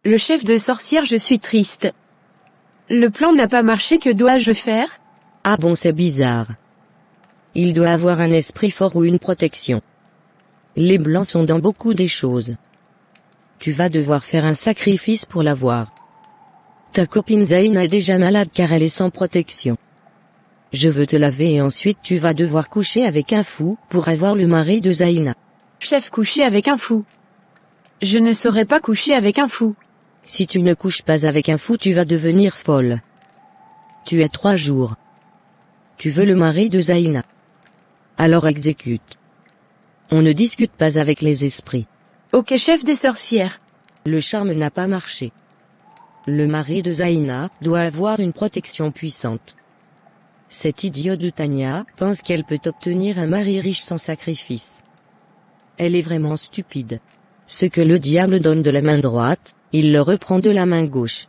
Le chef de sorcière, je suis triste. Le plan n'a pas marché, que dois-je faire? Ah bon, c'est bizarre. Il doit avoir un esprit fort ou une protection. Les blancs sont dans beaucoup des choses. Tu vas devoir faire un sacrifice pour l'avoir. Ta copine Zaina est déjà malade car elle est sans protection. Je veux te laver et ensuite tu vas devoir coucher avec un fou pour avoir le mari de Zaina. Chef, coucher avec un fou. Je ne saurais pas coucher avec un fou. Si tu ne couches pas avec un fou, tu vas devenir folle. Tu as 3 jours. Tu veux le mari de Zaina. Alors exécute. On ne discute pas avec les esprits. Ok, chef des sorcières. Le charme n'a pas marché. Le mari de Zaina doit avoir une protection puissante. Cette idiote de Tania pense qu'elle peut obtenir un mari riche sans sacrifice. Elle est vraiment stupide. Ce que le diable donne de la main droite, il le reprend de la main gauche.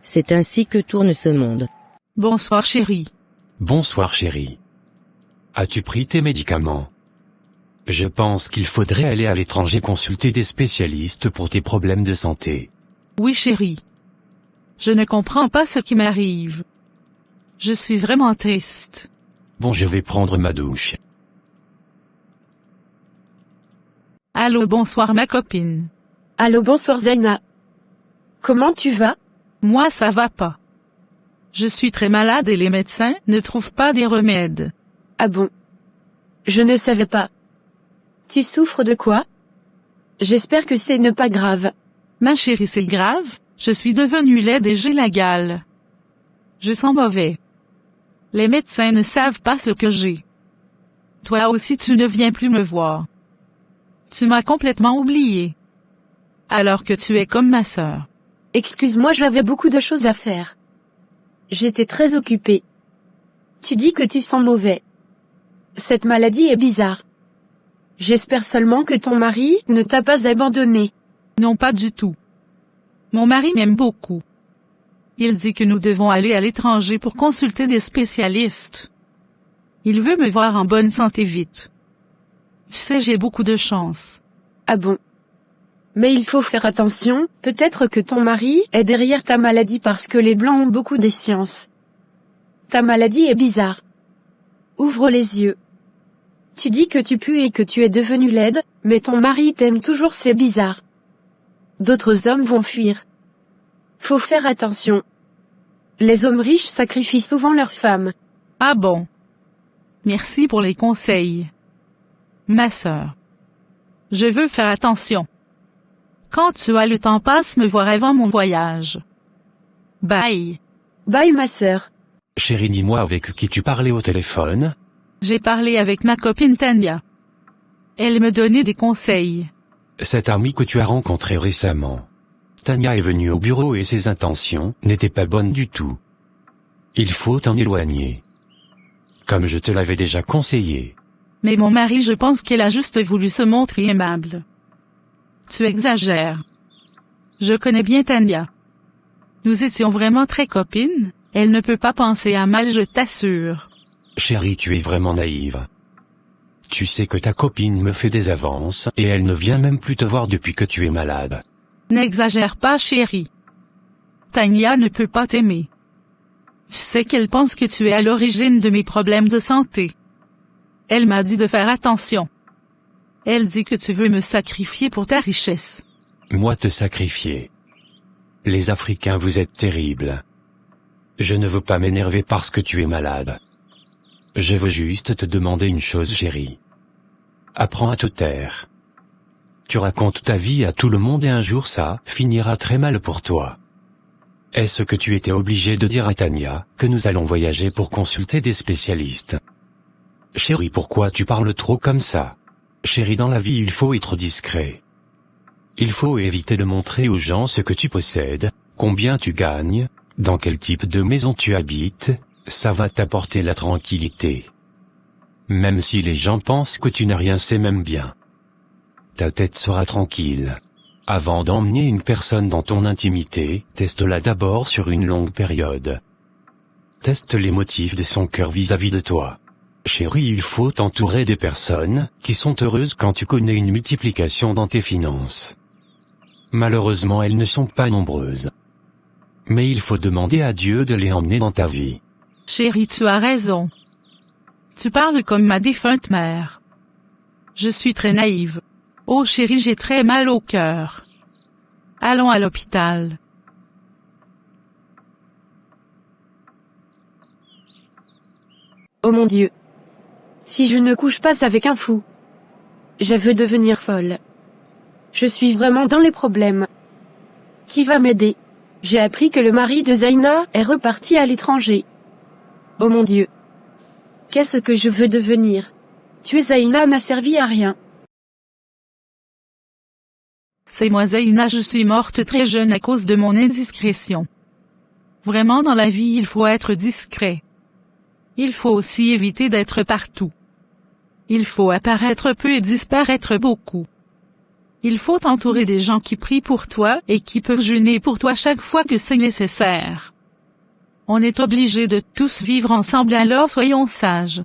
C'est ainsi que tourne ce monde. Bonsoir chérie. Bonsoir chérie. As-tu pris tes médicaments? Je pense qu'il faudrait aller à l'étranger consulter des spécialistes pour tes problèmes de santé. Oui chérie. Je ne comprends pas ce qui m'arrive. Je suis vraiment triste. Bon, je vais prendre ma douche. Allô, bonsoir ma copine. Allô, bonsoir Zaina. Comment tu vas? Moi ça va pas. Je suis très malade et les médecins ne trouvent pas des remèdes. Ah bon? Je ne savais pas. Tu souffres de quoi? J'espère que c'est pas grave. Ma chérie, c'est grave, je suis devenue laide et j'ai la gale. Je sens mauvais. Les médecins ne savent pas ce que j'ai. Toi aussi tu ne viens plus me voir. Tu m'as complètement oublié. Alors que tu es comme ma sœur. Excuse-moi, j'avais beaucoup de choses à faire. J'étais très occupée. Tu dis que tu sens mauvais. Cette maladie est bizarre. J'espère seulement que ton mari ne t'a pas abandonné. Non, pas du tout. Mon mari m'aime beaucoup. Il dit que nous devons aller à l'étranger pour consulter des spécialistes. Il veut me voir en bonne santé vite. Tu sais, j'ai beaucoup de chance. Ah bon? Mais il faut faire attention, peut-être que ton mari est derrière ta maladie parce que les blancs ont beaucoup de science. Ta maladie est bizarre. Ouvre les yeux. Tu dis que tu pues et que tu es devenue laide, mais ton mari t'aime toujours, c'est bizarre. D'autres hommes vont fuir. Faut faire attention. Les hommes riches sacrifient souvent leurs femmes. Ah bon? Merci pour les conseils. Ma sœur. Je veux faire attention. Quand tu as le temps, passe me voir avant mon voyage. Bye. Bye ma sœur. Chérie, dis-moi avec qui tu parlais au téléphone? J'ai parlé avec ma copine Tania. Elle me donnait des conseils. Cette amie que tu as rencontrée récemment. Tania est venue au bureau et ses intentions n'étaient pas bonnes du tout. Il faut t'en éloigner. Comme je te l'avais déjà conseillé. Mais mon mari, je pense qu'elle a juste voulu se montrer aimable. Tu exagères. Je connais bien Tania. Nous étions vraiment très copines, elle ne peut pas penser à mal, je t'assure. Chérie, tu es vraiment naïve. Tu sais que ta copine me fait des avances et elle ne vient même plus te voir depuis que tu es malade. N'exagère pas chérie. Tania ne peut pas t'aimer. Tu sais qu'elle pense que tu es à l'origine de mes problèmes de santé. Elle m'a dit de faire attention. Elle dit que tu veux me sacrifier pour ta richesse. Moi te sacrifier. Les Africains, vous êtes terribles. Je ne veux pas m'énerver parce que tu es malade. Je veux juste te demander une chose chérie. Apprends à te taire. Tu racontes ta vie à tout le monde et un jour ça finira très mal pour toi. Est-ce que tu étais obligé de dire à Tania que nous allons voyager pour consulter des spécialistes? Chérie, pourquoi tu parles trop comme ça? Chérie, dans la vie il faut être discret. Il faut éviter de montrer aux gens ce que tu possèdes, combien tu gagnes, dans quel type de maison tu habites, ça va t'apporter la tranquillité. Même si les gens pensent que tu n'as rien, c'est même bien. Ta tête sera tranquille. Avant d'emmener une personne dans ton intimité, teste-la d'abord sur une longue période. Teste les motifs de son cœur vis-à-vis de toi. Chérie, il faut t'entourer des personnes qui sont heureuses quand tu connais une multiplication dans tes finances. Malheureusement elles ne sont pas nombreuses. Mais il faut demander à Dieu de les emmener dans ta vie. Chérie, tu as raison. Tu parles comme ma défunte mère. Je suis très naïve. Oh chérie, j'ai très mal au cœur. Allons à l'hôpital. Oh mon Dieu. Si je ne couche pas avec un fou. Je veux devenir folle. Je suis vraiment dans les problèmes. Qui va m'aider? J'ai appris que le mari de Zaina est reparti à l'étranger. Oh mon Dieu. Qu'est-ce que je veux devenir? Tuer Zaina n'a servi à rien. C'est moi Zaina, je suis morte très jeune à cause de mon indiscrétion. Vraiment dans la vie il faut être discret. Il faut aussi éviter d'être partout. Il faut apparaître peu et disparaître beaucoup. Il faut t'entourer des gens qui prient pour toi et qui peuvent jeûner pour toi chaque fois que c'est nécessaire. On est obligé de tous vivre ensemble, alors soyons sages.